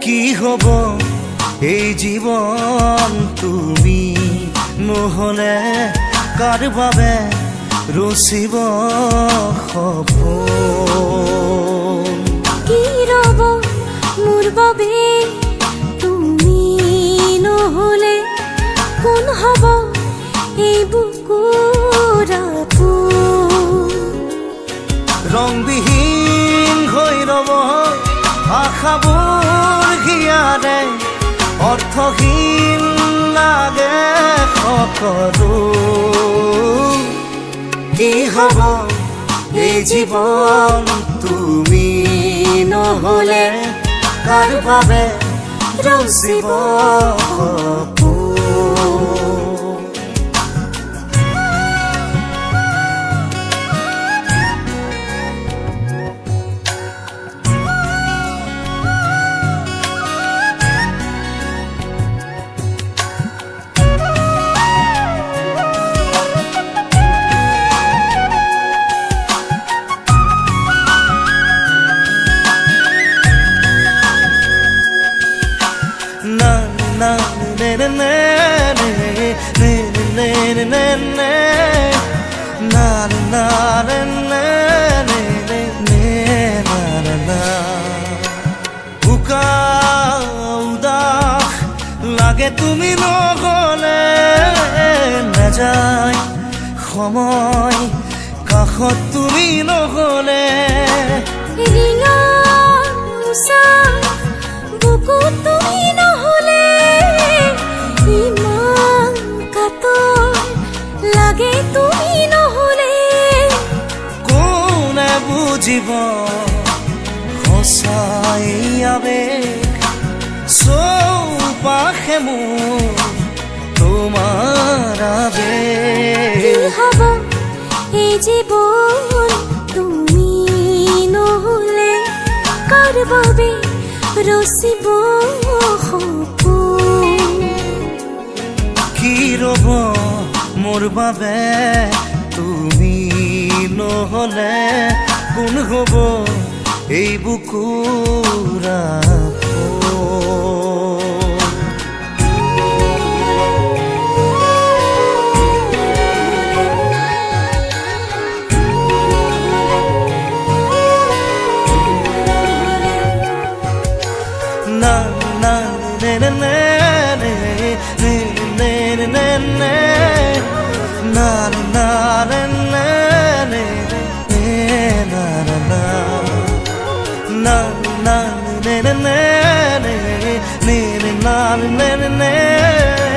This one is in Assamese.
কি হব এই জীবন তুমি নহলে কাৰ বাবে ৰচিব সপোন কি ৰব মোৰ বাবে তুমি নহলে কোন হব এই বুকুৰ আপোন ৰংবিহীন হৈ ৰব আশাবোৰ হিয়াৰে অৰ্থহীন লাগে সকলো কি হব এই জীৱন তুমি নহলে কাৰ বাবে ৰচিব সপোন লাগে তুমি নহলে নাযায় সময় কাষত তুমি নহলে বুকুত তুমি নহলে ইমান কাতৰ লাগে তুমি নহলে কোনে বুজিব সঁচাই আবেগ চৌপাশে মোৰ তোমাৰ আবেগ কি হব এই জীৱন তুমি নহলে কাৰ বাবে ৰচিব সপোন কি ৰব মোৰ বাবে তুমি নহলে কোন হব এই বুকুৰ na na na na na na na na